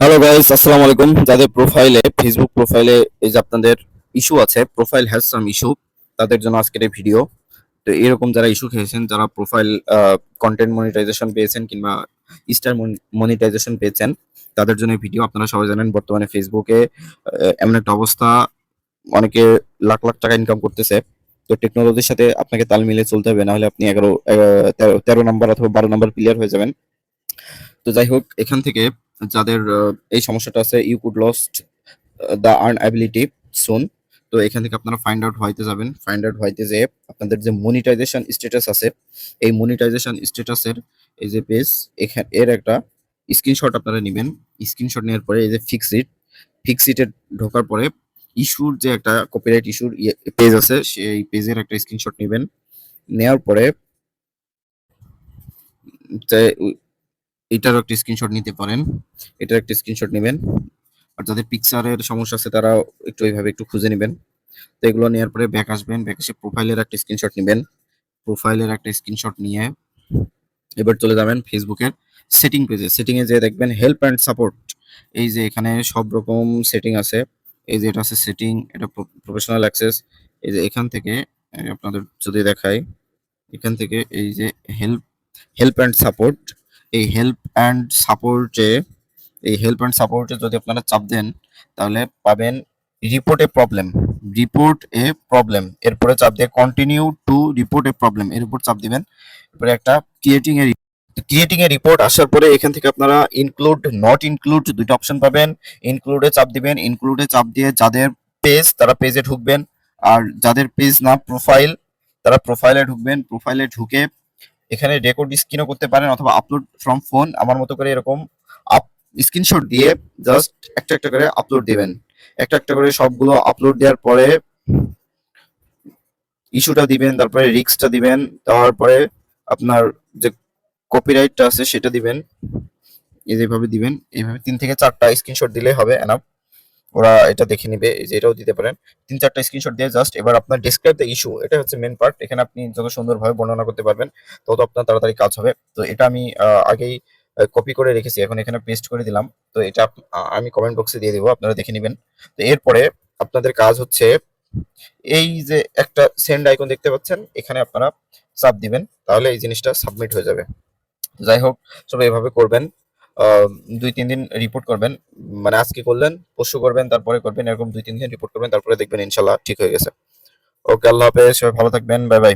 Hello guys, আসসালামু আলাইকুম। যাদের প্রোফাইলে ফেসবুক প্রোফাইলে এই যে আপনাদের ইস্যু আছে, প্রোফাইল হ্যাজ সাম ইস্যু, তাদের জন্য আজকের এই ভিডিও। তো এরকম যারা ইস্যু খেয়েছেন, যারা প্রোফাইল কন্টেন্ট মনিটাইজেশন পেয়েছেন কিংবা স্টার মনিটাইজেশন পেয়েছেন, তাদের জন্য এই ভিডিও। আপনারা সবাই জানেন বর্তমানে ফেসবুকে এমন একটা অবস্থা, অনেকে লাখ লাখ টাকা ইনকাম করতেছে। তো টেকনোলজির সাথে আপনাকে তাল মিলিয়ে চলতে হবে, না হলে আপনি 11 13 নাম্বার অথবা 12 নাম্বার প্লেয়ার হয়ে যাবেন। তো যাই হোক, এখান থেকে যাদের এই সমস্যাটা আছে, you could lost the earn ability soon. তো এখান থেকে আপনারা ফাইন্ড আউট হইতে যাবেন। ফাইন্ড আউট হইতে যে আপনাদের যে মনিটাইজেশন স্ট্যাটাস আছে, এই মনিটাইজেশন স্ট্যাটাসের এই যে পেজ, এখানে এর একটা স্ক্রিনশট আপনারা নেবেন। স্ক্রিনশট নেওয়ার পরে এই যে ফিক্সিটে ঢোকার পরে ইস্যুর যে একটা কপিরাইট ইস্যুর পেজ আছে, সেই পেজের একটা স্ক্রিনশট নেবেন। নেওয়ার পরে যে এটারও একটা স্ক্রিনশট নিতে পারেন। এটার একটা স্ক্রিনশট নেবেন। আর যাদের পিকচারের সমস্যা আছে তারা একটু এইভাবে একটু খুঁজে নেবেন। তো এগুলো নেওয়ার পরে ব্যাক আসবেন। ব্যাক এসে প্রোফাইলের একটা স্ক্রিনশট নেবেন। প্রোফাইলের একটা স্ক্রিনশট নিয়ে এবার চলে যাবেন ফেসবুকের সেটিং পেজে। সেটিং এ যেয়ে দেখবেন হেল্প অ্যান্ড সাপোর্ট। এই যে এখানে সব রকম সেটিং আছে। এই যে এটা আছে সেটিং, এটা প্রফেশনাল অ্যাক্সেস। এই যে এখান থেকে আপনাদের যদি দেখাই, এখান থেকে এই যে হেল্প হেল্প অ্যান্ড সাপোর্ট, এই হেল্প অ্যান্ড সাপোর্টে যদি আপনারা চাপ দেন, তাহলে পাবেন রিপোর্ট এ প্রবলেম। এরপরে চাপ দিয়ে continue to report A problem, এর উপর চাপ দিবেন। এরপরে একটা ক্রিয়েটিং এ রিপোর্ট আসার পরে এখান থেকে আপনারা ইনক্লুড নট ইনক্লুড দুইটা অপশন পাবেন। ইনক্লুডে চাপ দিবেন। ইনক্লুডে চাপ দিয়ে যাদের পেজ, তারা পেজে ঢুকবেন। আর যাদের পেজ না, প্রোফাইল, তারা প্রোফাইলে ঢুকবেন। প্রোফাইলে ঢুকে এখানে রেকর্ড স্ক্রিনও করতে পারেন অথবা আপলোড ফ্রম ফোন, আমার মতো করে এরকম স্ক্রিনশট দিয়ে জাস্ট একটা একটা করে আপলোড দিবেন। একটা একটা করে সবগুলো আপলোড দেওয়ার পরে ইস্যুটা দিবেন, তারপরে রিক্সটা দিবেন, তারপরে আপনার যে কপিরাইটটা আছে সেটা দিবেন। এই যেভাবে দিবেন, এইভাবে 3 থেকে 4টা স্ক্রিনশট দিলে হবে এনাফ। ওরা এটা দেখে নিবে। এই যে এটাও দিতে পারেন। 3 4টা স্ক্রিনশট দিয়ে জাস্ট এবার আপনার ডেসক্রাইব দ্য ইস্যু, এটা হচ্ছে মেন পার্ট। এখানে আপনি যত সুন্দরভাবে বর্ণনা করতে পারবেন, তত আপনার তাড়াতাড়ি কাজ হবে। তো এটা আমি আগেই কপি করে রেখেছি, এখন এখানে পেস্ট করে দিলাম। তো এটা আমি কমেন্ট বক্সে দিয়ে দিব, আপনারা দেখে নেবেন। তো এরপরে আপনাদের কাজ হচ্ছে এই যে একটা সেন্ড আইকন দেখতে পাচ্ছেন, এখানে আপনারা চাপ দিবেন, তাহলে এই জিনিসটা সাবমিট হয়ে যাবে। যাই হোক, সবাই এভাবে করবেন। আহ, 2 3 দিন রিপোর্ট করবেন। মানে আজকে করলেন, পরশু করবেন, তারপরে করবেন, এরকম 2 3 দিন রিপোর্ট করবেন, তারপরে দেখবেন ইনশাল্লাহ ঠিক হয়ে গেছে। ওকে, আল্লাহ হাফেজ, সবাই ভালো থাকবেন, বাই বাই।